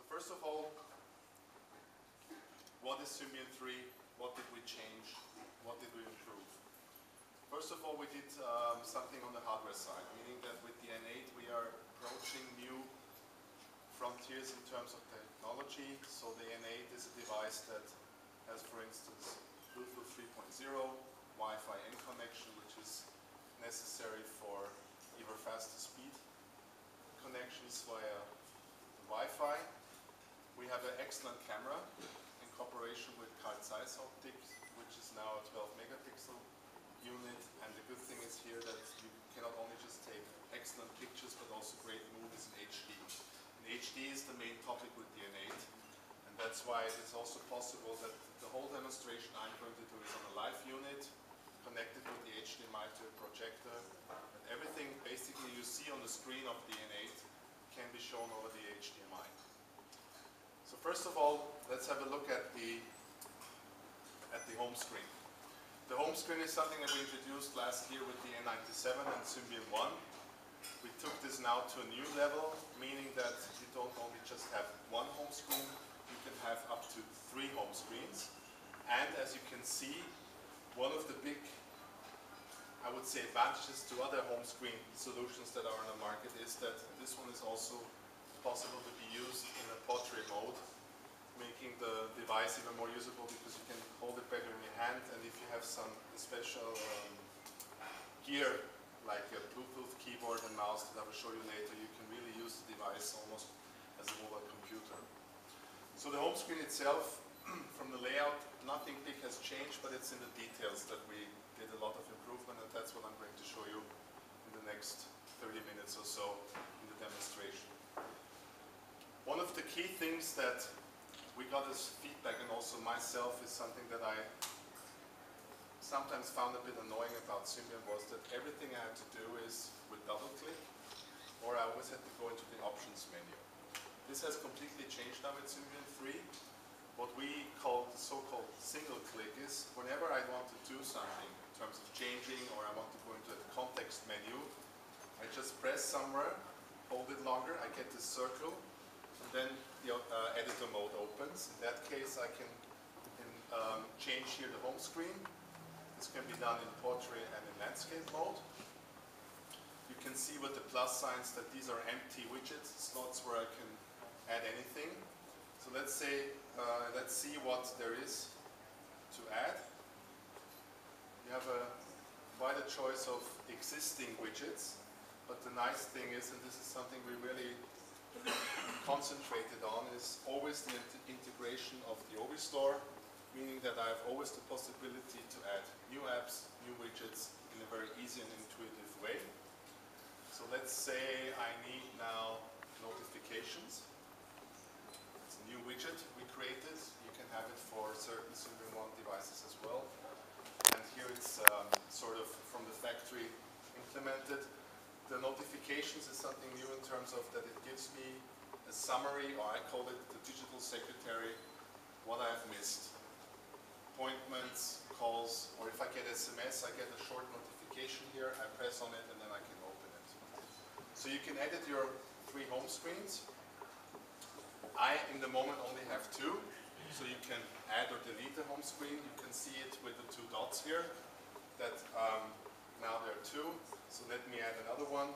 first of all, what is Symbian 3? What did we change? What did we improve? First of all, we did something on the hardware side, meaning that with the N8 we are approaching new frontiers in terms of technology. So the N8 is a device that has, for instance, Bluetooth 3.0, Wi-Fi N connection, which is necessary for even faster speed connections via Wi-Fi. We have an excellent camera in cooperation with Carl Zeiss Optics, which is now a 12 megapixel unit. And the good thing is here that you cannot only just take excellent pictures, but also great movies in HD. And HD is the main topic with the N8. And that's why it is also possible that the whole demonstration I'm going to do is on a live unit, connected with the HDMI to a projector. And everything basically you see on the screen of the N8 can be shown over the HDMI. So first of all, let's have a look at the home screen. The home screen is something that we introduced last year with the N97 and Symbian 1. We took this now to a new level, meaning that you don't only just have one home screen, you can have up to 3 home screens. And as you can see, one of the big, I would say, advantages to other home screen solutions that are on the market is that this one is also possible to be used in a portrait mode, making the device even more usable because you can hold it better in your hand, and if you have some special gear like a Bluetooth keyboard and mouse that I will show you later, you can really use the device almost as a mobile computer. So the home screen itself, from the layout, nothing big has changed, but it's in the details that we did a lot of improvement, and that's what I'm going to show you in the next 30 minutes or so in the demonstration. One of the key things that we got as feedback, and also myself, is something that I sometimes found a bit annoying about Symbian, was that everything I had to do is with double click, or I always had to go into the options menu. This has completely changed now with Symbian 3. What we call the so-called single click is whenever I want to do something in terms of changing, or I want to go into a context menu, I just press somewhere, hold it longer, I get this circle, and then the editor mode opens. In that case, I can change here the home screen. This can be done in portrait and in landscape mode. You can see with the plus signs that these are empty widgets, slots where I can add anything. So let's say, let's see what there is to add. You have quite a choice of existing widgets, but the nice thing is, and this is something we really concentrated on, is always the integration of the OBI store, meaning that I have always the possibility to add new apps, new widgets in a very easy and intuitive way. So let's say I need now notifications. It's a new widget we created. You can have it for certain Symbian 1 devices as well. And here it's sort of from the factory implemented. The notifications is something new in terms of that it gives me a summary, or I call it the digital secretary, what I've missed. Appointments, calls, or if I get SMS, I get a short notification here, I press on it and then I can open it. So you can edit your 3 home screens. I, in the moment, only have 2, so you can add or delete the home screen. You can see it with the 2 dots here, that now there are 2. So let me add another one.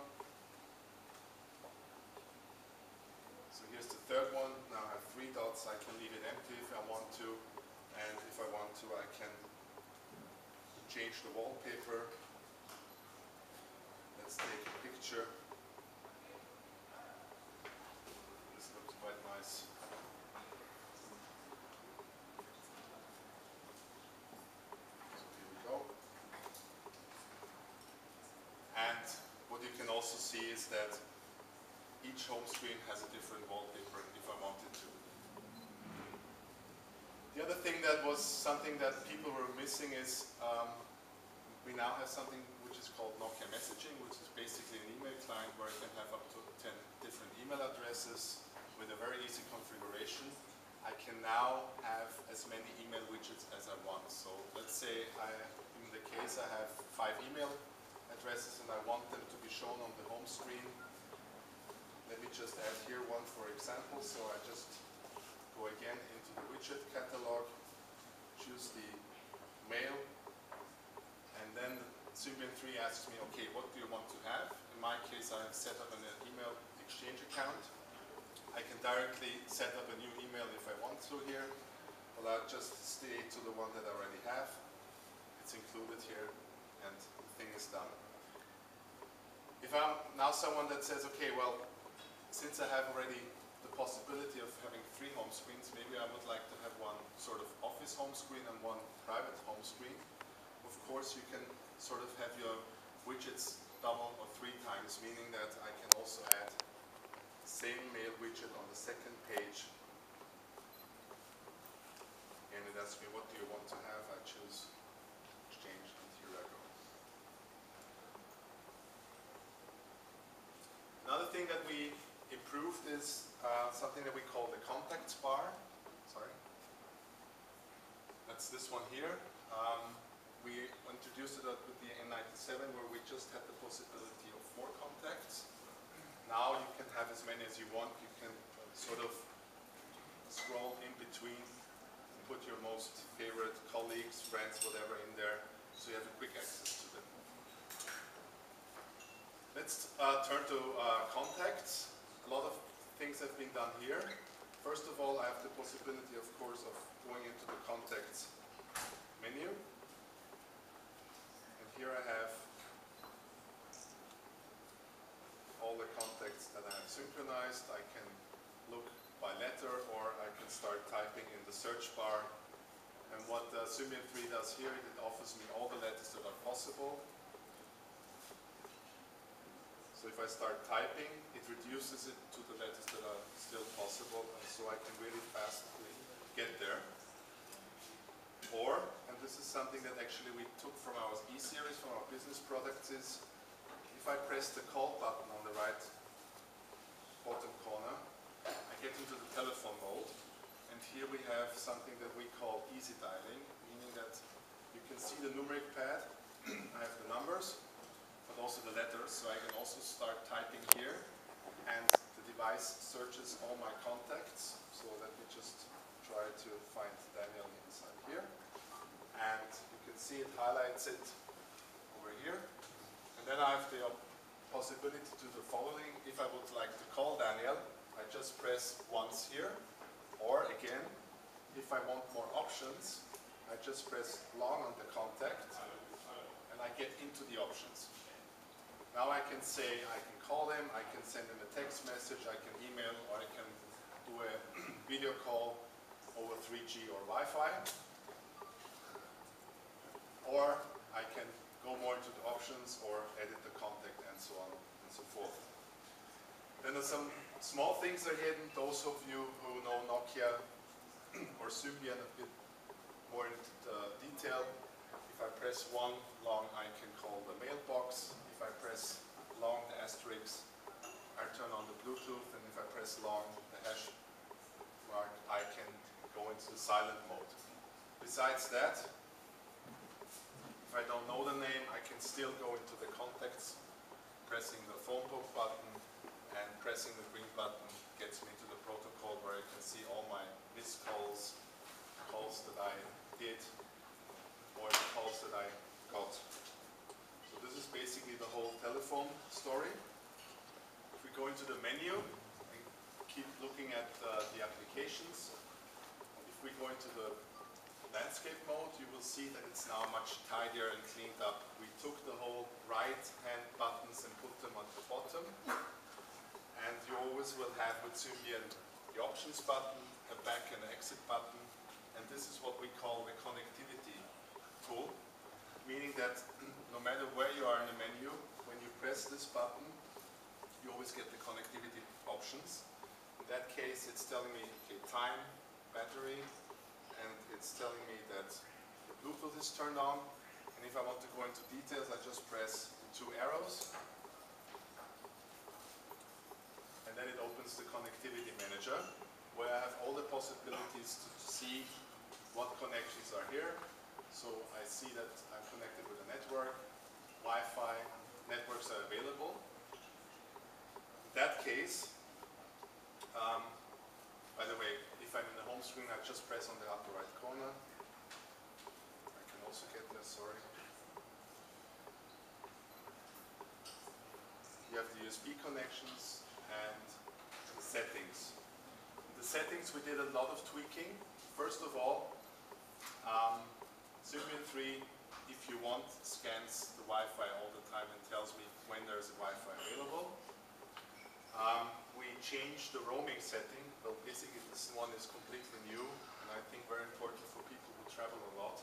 So here's the 3rd one. Now I have 3 dots. I can leave it empty if I want to. And if I want to, I can change the wallpaper. Let's take a picture. This looks quite nice. So here we go. And what you can also see is that each home screen has a different wallpaper if I wanted to. The other thing that was something that people were missing is we now have something which is called Nokia Messaging, which is basically an email client where I can have up to 10 different email addresses with a very easy configuration. I can now have as many email widgets as I want. So let's say in the case I have 5 email addresses and I want them to be shown on the home screen. Let me just add here one for example. So I just introduce the mail, and then Symbian 3 asks me, okay, what do you want to have? In my case, I have set up an email exchange account. I can directly set up a new email if I want to here, but I'll just stay to the one that I already have. It's included here, and the thing is done. If I'm now someone that says, okay, well, since I have already the possibility of having 3 home screens, maybe I would like to have one sort of office home screen and one private home screen. Of course, you can sort of have your widgets double or 3 times, meaning that I can also add same mail widget on the second page. And it asks me, what do you want to have? I choose exchange, and here I go. Another thing that we improved is something that we call the contacts bar. Sorry. That's this one here. We introduced it with the N97 where we just had the possibility of 4 contacts. Now you can have as many as you want. You can sort of scroll in between and put your most favorite colleagues, friends, whatever in there, so you have a quick access to them. Let's turn to contacts. A lot of things have been done here. First of all, I have the possibility, of course, of going into the contacts menu. And here I have all the contacts that I have synchronized. I can look by letter, or I can start typing in the search bar. And what Symbian 3 does here, it offers me all the letters that are possible. So if I start typing, it reduces it to the letters that are still possible, and so I can really fastly get there. Or, and this is something that actually we took from our E-series, from our business products, is if I press the call button on the right bottom corner, I get into the telephone mode, and here we have something that we call easy dialing, meaning that you can see the numeric pad. I have the numbers, but also the letters, so I can also start typing here, and the device searches all my contacts. So let me just try to find Daniel inside here, and you can see it highlights it over here. And then I have the possibility to do the following. If I would like to call Daniel, I just press once here, or again, if I want more options, I just press long on the contact, and I get into the options. Now I can say, I can call him, I can send him a text message, I can email, or I can do a video call over 3G or Wi-Fi. Or I can go more into the options or edit the contact and so on and so forth. Then there's some small things are hidden. Those of you who know Nokia or Symbian a bit more in detail, if I press one long, I can call the mailbox. If I press long, the asterisk, I turn on the Bluetooth, and if I press long, the hash mark, I can go into the silent mode. Besides that, if I don't know the name, I can still go into the contacts, pressing the phone book button, and pressing the green button gets me to the protocol where I can see all my missed calls, calls that I did, or the calls that I got. So this is basically the whole telephone story. If we go into the menu and keep looking at the applications, if we go into the landscape mode, you will see that it's now much tidier and cleaned up. We took the whole right-hand buttons and put them on the bottom. And you always will have with Symbian the options button, a back and exit button. And this is what we call the connectivity tool, meaning that no matter where you are in the menu, when you press this button, you always get the connectivity options. In that case, it's telling me, okay, time, battery, and it's telling me that the Bluetooth is turned on. And if I want to go into details, I just press the 2 arrows. And then it opens the connectivity manager, where I have all the possibilities to see what connections are here. So I see that I'm connected with a network, Wi-Fi, networks are available. In that case, by the way, if I'm in the home screen, I just press on the upper right corner. also get there, sorry. You have the USB connections and the settings. In the settings we did a lot of tweaking. First of all, Symbian 3, if you want, scans the Wi-Fi all the time and tells me when there's a Wi-Fi available. We changed the roaming setting. Well, basically this one is completely new and I think very important for people who travel a lot.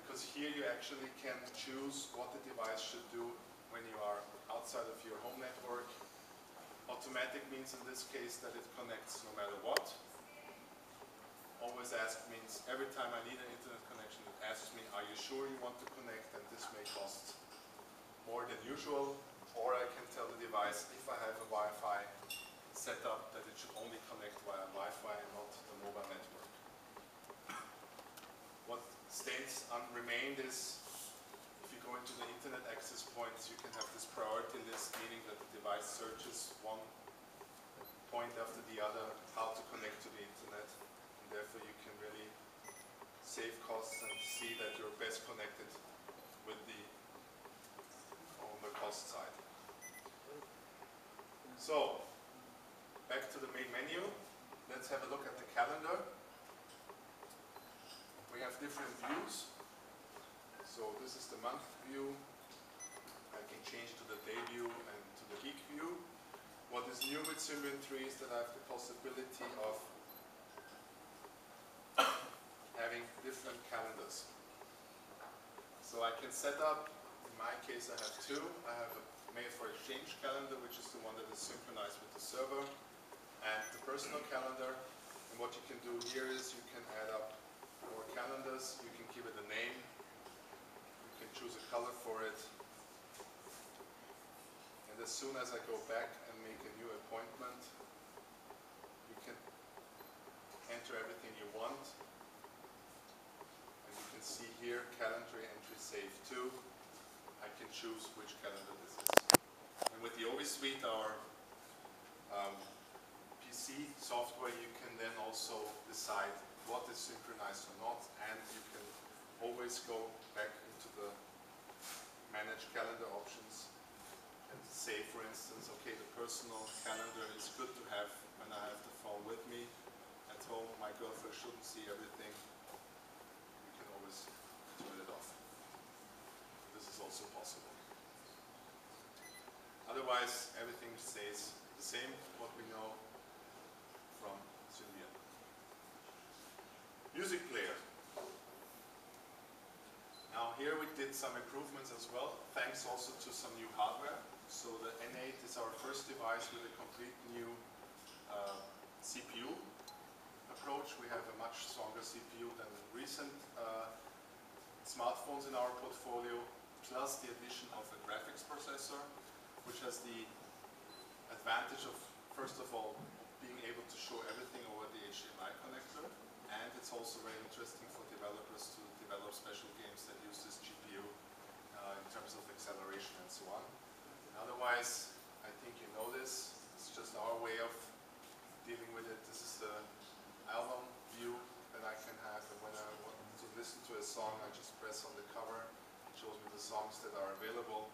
Because here you actually can choose what the device should do when you are outside of your home network. Automatic means in this case that it connects no matter what. Always ask means every time I need an internet connection, it asks me, are you sure you want to connect? And this may cost more than usual. Or I can tell the device, if I have a Wi-Fi set up, that it should only connect via Wi-Fi and not the mobile network. What stays unremained is, if you go into the internet access points, you can have this priority list, meaning that the device searches one point after the other how to connect to the internet. And therefore you can really save costs and see that you're best connected with the on the cost side. So, back to the main menu. Let's have a look at the calendar. We have different views. So this is the month view. I can change to the day view and to the week view. What is new with Symbian 3 is that I have the possibility of having different calendars. So I can set up, in my case I have two. I have a Mail for Exchange calendar, which is the one that is synchronized with the server, and the personal calendar. And what you can do here is you can add up more calendars, you can give it a name, you can choose a color for it, and as soon as I go back and make a new appointment, you can enter everything you want, and you can see here calendar entry save to. I can choose which calendar this is. And with the OV Suite, our PC software, you can then also decide what is synchronized or not, and you can always go back into the manage calendar options and say, for instance, okay, the personal calendar is good to have when I have the phone with me at home. My girlfriend shouldn't see everything. You can always turn it off. This is also possible. Otherwise, everything stays the same, what we know from Symbian. Music player. Now here we did some improvements as well, thanks also to some new hardware. So the N8 is our first device with a complete new CPU approach. We have a much stronger CPU than recent smartphones in our portfolio, plus the addition of a graphics processor, which has the advantage of, first of all, being able to show everything over the HDMI connector, and it's also very interesting for developers to develop special games that use this GPU in terms of acceleration and so on. Otherwise, I think you know this, it's just our way of dealing with it. This is the album view that I can have, and when I want to listen to a song, I just press on the cover, it shows me the songs that are available.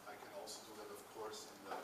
I can also do that, of course, in the